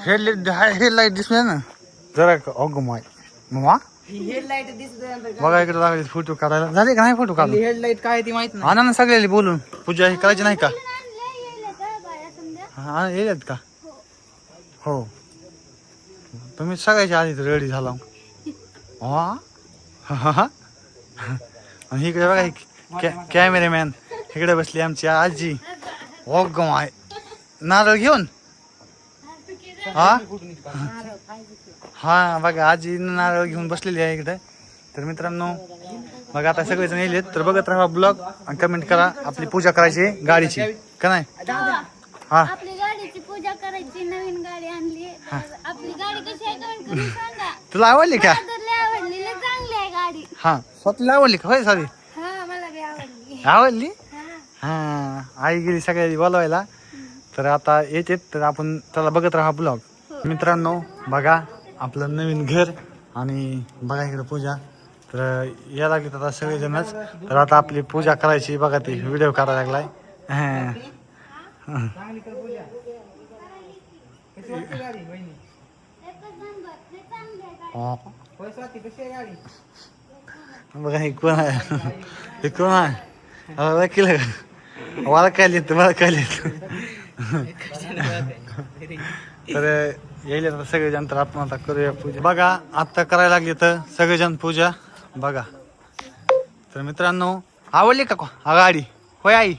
Headlight दिसले ना जरा अगो माय मम्मा हेडलाईट दिसत बघा इकडे लागले फोटो काढायला झाले का नाही फोटो काढून हेडलाईट काय ती माहित नाही. आणा ना सगळ्याला बोलून पूजा ही करायची नाही का हा येत का हो तुम्ही सगळ्याच्या आधी रेडी झाला हा आणि इकडे बघा कॅमेरामॅन इकडे बसली आमची आजी अगो माय नारळ घेऊन हा हा बघा आजी नारळ घेऊन बसलेली आहे इकडे. तर मित्रांनो बघा आता सगळेजण येलेत तर बघत राहा ब्लॉग आणि कमेंट करा. आपली पूजा करायची गाडीची का नाही हा आपली गाडीची पूजा करायची. नवीन गाडी आणली. आपली गाडी कशी आहे कमेंट करून सांगा. तुला आवडली का आवडली चांगली आहे गाडी. हा स्वतःला आवडली का होय सॉरी हा मला बी आवडली. आवडली हा आई गेली सगळ्या बोलवायला तर आता येते तर आपण त्याला बघत राहा ब्लॉग. मित्रांनो बघा आपलं नवीन घर आणि बघा इकडे पूजा तर या लागली आता सगळेजणच तर आता आपली पूजा करायची बघा ती व्हिडिओ करायला लागलाय. बघा हे कोण आहे हे कोण आहे केलं का मला काय लिहित मला काय लिहित तर येईल आता सगळेजण तर आपण आता करूया पूजा. बघा आता करायला लागली तर सगळेजण पूजा बघा. तर मित्रांनो आवडली का हा गाडी होय आई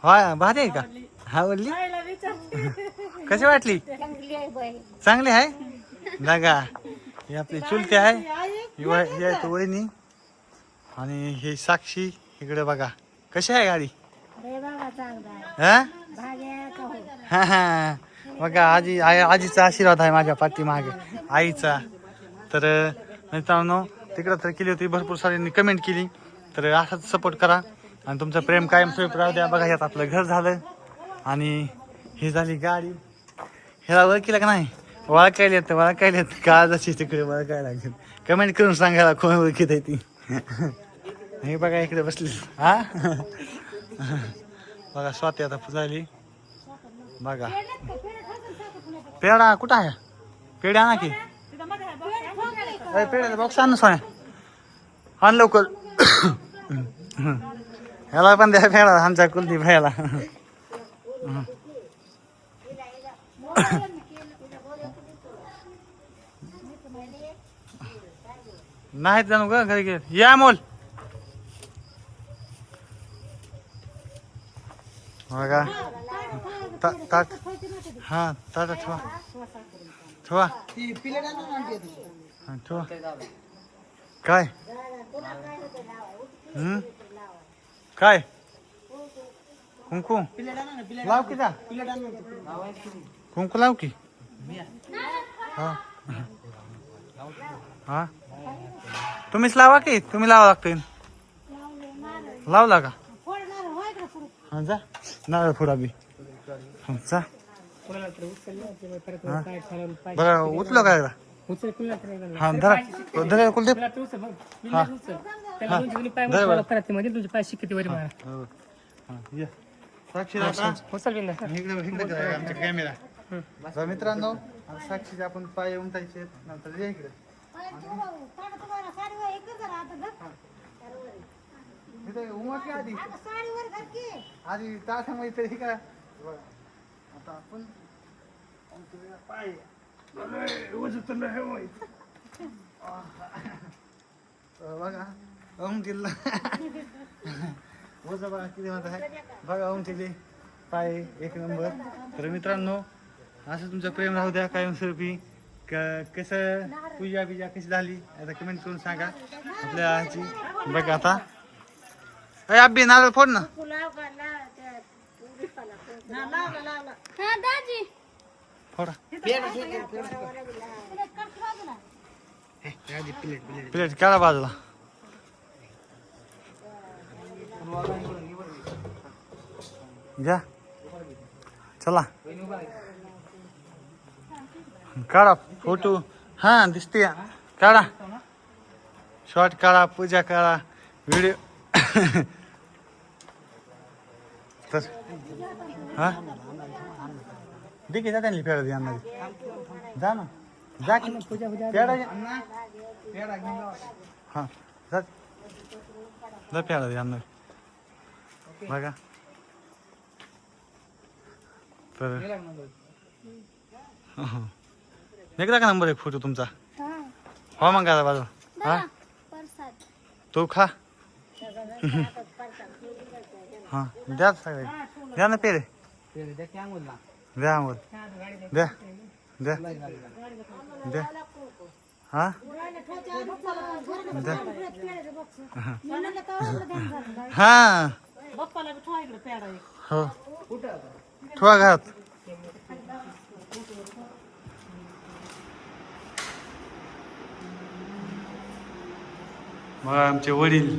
होय भारी आहे का आवडली कशी वाटली चांगली आहे बघा ही आपली चुलती आहे ही आहे वहिनी आणि ही साक्षी इकडे बघा कशी आहे गाडी हा हा बघा आजीचा आशीर्वाद आहे माझ्या पाठीमागे आईचा. तर मित्रांनो तिकडं तर केली होती भरपूर साऱ्यांनी कमेंट केली तर असाच सपोर्ट करा आणि तुमचं प्रेम कायम स्वरूप राहू द्या. बघा यात आपलं घर झालं आणि ही झाली गाडी. ह्याला ओळखीला का नाही वळखायला का जशी तिकडे वळखायला लागेल कमेंट करून सांगायला कोण ओळखीत आहे ती. हे बघा इकडे बसली हा बघा स्वाती आता झाली बघा. पेढा कुठं आहे पेढा आणा की पेढ्याचा बॉक्स आण ना सोन्या आण लवकर. ह्याला पण द्या फेडा आमच्या कुलदीप ह्याला नाही जाणू ग घरी गे या मोल बघा ताट हा ताट ठेवा ठेवा ठेवा काय काय कुंकू लाव की जा कुंकू लाव की हा हा तुम्हीच लावा की तुम्ही लावा लागते लावला का हा जा नारळ फोडा बी जा बघा उचलो काय हा धरा धरा कुलदीप हा कॅमेरा मित्रांनो साक्षीचे आपण पाय उमटायचे नंतर इकडे आधी आधी तासामध्ये तरी का आता आपण पाय बघा उमटीला वजा बघा किती म्हणत आहे बघा उमटीले पाय एक नंबर. तर मित्रांनो असं तुमचं प्रेम राहू द्या कायमस्वरूपी कसं पूजा बिजा कशी झाली आता कमेंट करून सांगा आपल्या आजी. बघा आता अय अब्बी नारळ फोड ना फोडा प्लेट काढा बाजूला घ्या चला काढा फोटो हा दिसते काढा शॉर्ट काढा पूजा काढा व्हिडिओ तर हा दे की जा त्यांनी पेढा दे यांना जा ना जा की पेढा घे. हा जा जा पेढा दे यांना बघा तर एकदा का नंबर एक फोटो तुमचा हो मग का बाजू हा प्रसाद तू खा हा द्या सगळे द्या ना पेढे द्या आंघोळ द्या द्या द्या हा द्या हा हो ठेवा घरात मग आमचे वडील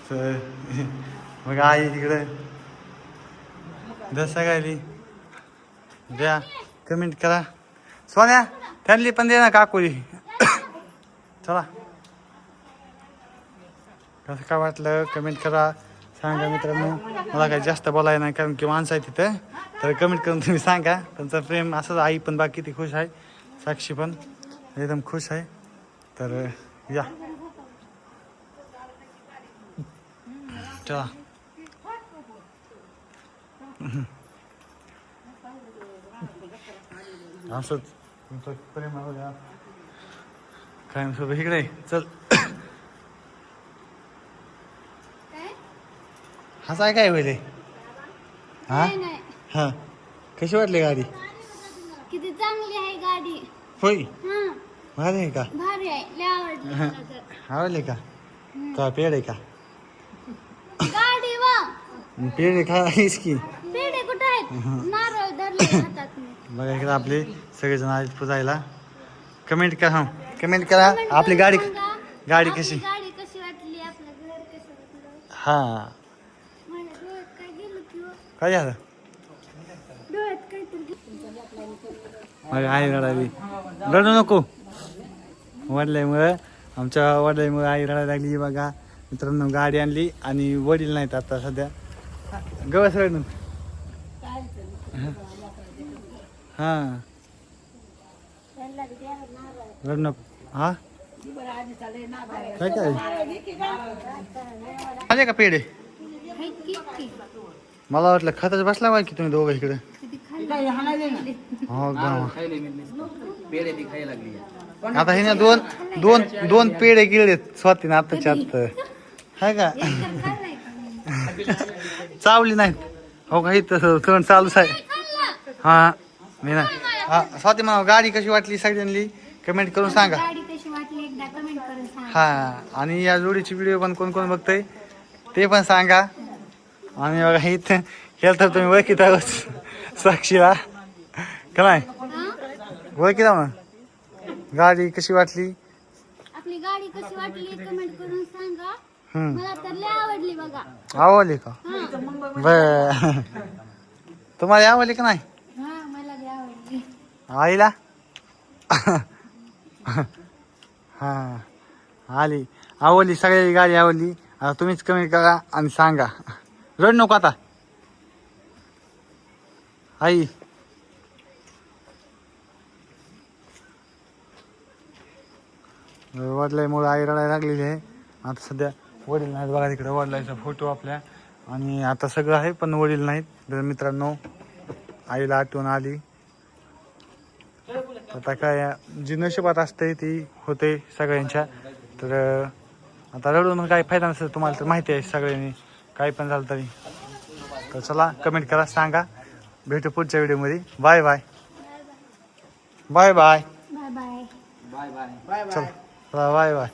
तर मग आई तिकडे द्या सगळ्याली द्या कमेंट करा सोन्या त्यांनी पण दे ना काकोली चला कसं काय वाटलं कमेंट करा सांगा मित्रांनो मला काही जास्त बोलायला नाही कारण की माणसं आहे तिथं तर कमेंट करून तुम्ही सांगा त्यांचं प्रेम असंच आई पण बाकी ती खुश आहे साक्षी पण एकदम खुश आहे तर या चला असंच तुमचं प्रेम राहू द्या कायम सोबत इकडे चल हसा आहे काय पहिले हा नाही नाही हा कशी वाटली गाडी किती चांगली आहे गाडी होय हा भारी आहे का भारी आहे लय आवडली मला तर. आवडली का का पेड आहे का गाडी वा पेड आहे का आहेस की पेढे कुठे आहेत नारळ धरले हातात मी. बघा इकडे आपले सगळेजण आले पुजायला कमेंट करा कमेंट करा आपली गाडी सांगा, गाडी आपली कशी गाडी कशी वाटली आपलं घर कसं वाटलं हा माझ्या डोळ्यात काय गेलं किंवा काय झालं डोळ्यात काहीतरी मग आई रडायली रडू नको वडल्यामुळं आमच्या वडिलांमुळे आई रडायला लागली बघा मित्रांनो गाडी आणली आणि वडील नाहीत आता सध्या गवस रडून हां रडू नको हा काय काय आले का पेढे मला वाटलं खतच बसला पाहिजे की तुम्ही दोघं इकडे हो गावा आता हे ना दोन दोन दोन पेढे गिळलेत स्वातीनं आताच्या आत्ता हाय का चावली नाहीत हो काही तसं सण चालूच आहे हा मी ना हा स्वाती म्हणा गाडी कशी वाटली सगळ्यांनी कमेंट करून सांगा गाडी कशी वाटली एकदा कमेंट करून सांगा हा आणि या जोडीची व्हिडिओ पण कोण कोण बघतंय ते पण सांगा आणि बघा इथं केलं तर तुम्ही ओळखीत आहोत साक्षीला का नाही ओळखीत आहो ना गाडी कशी वाटली आपली गाडी कशी वाटली कमेंट करून सांगा हम्म मला तर लय आवडली बघा आवडली का हा बर तुम्हाला आवडली का नाही हा मला लय आवडली आईला हा आली आवडली सगळ्या गाडी आवडली आता तुम्हीच कमेंट करा आणि सांगा रड नको आता आई वडिलांमुळे आई रडायला लागलेली आहे आता सध्या वडील नाहीत बघा तिकडे वडिलांचा फोटो आपल्या आणि आता सगळं आहे पण वडील नाहीत तर मित्रांनो आईला आठवण आली आता काय जी नशिबात असते ती होते सगळ्यांच्या तर आता रडून काही फायदा नसेल तुम्हाला तर माहिती आहे सगळ्यांनी काही पण झालं तरी तर चला कमेंट करा सांगा भेटू पुढच्या व्हिडिओमध्ये bye bye bye bye bye bye bye bye bye चला बाय बाय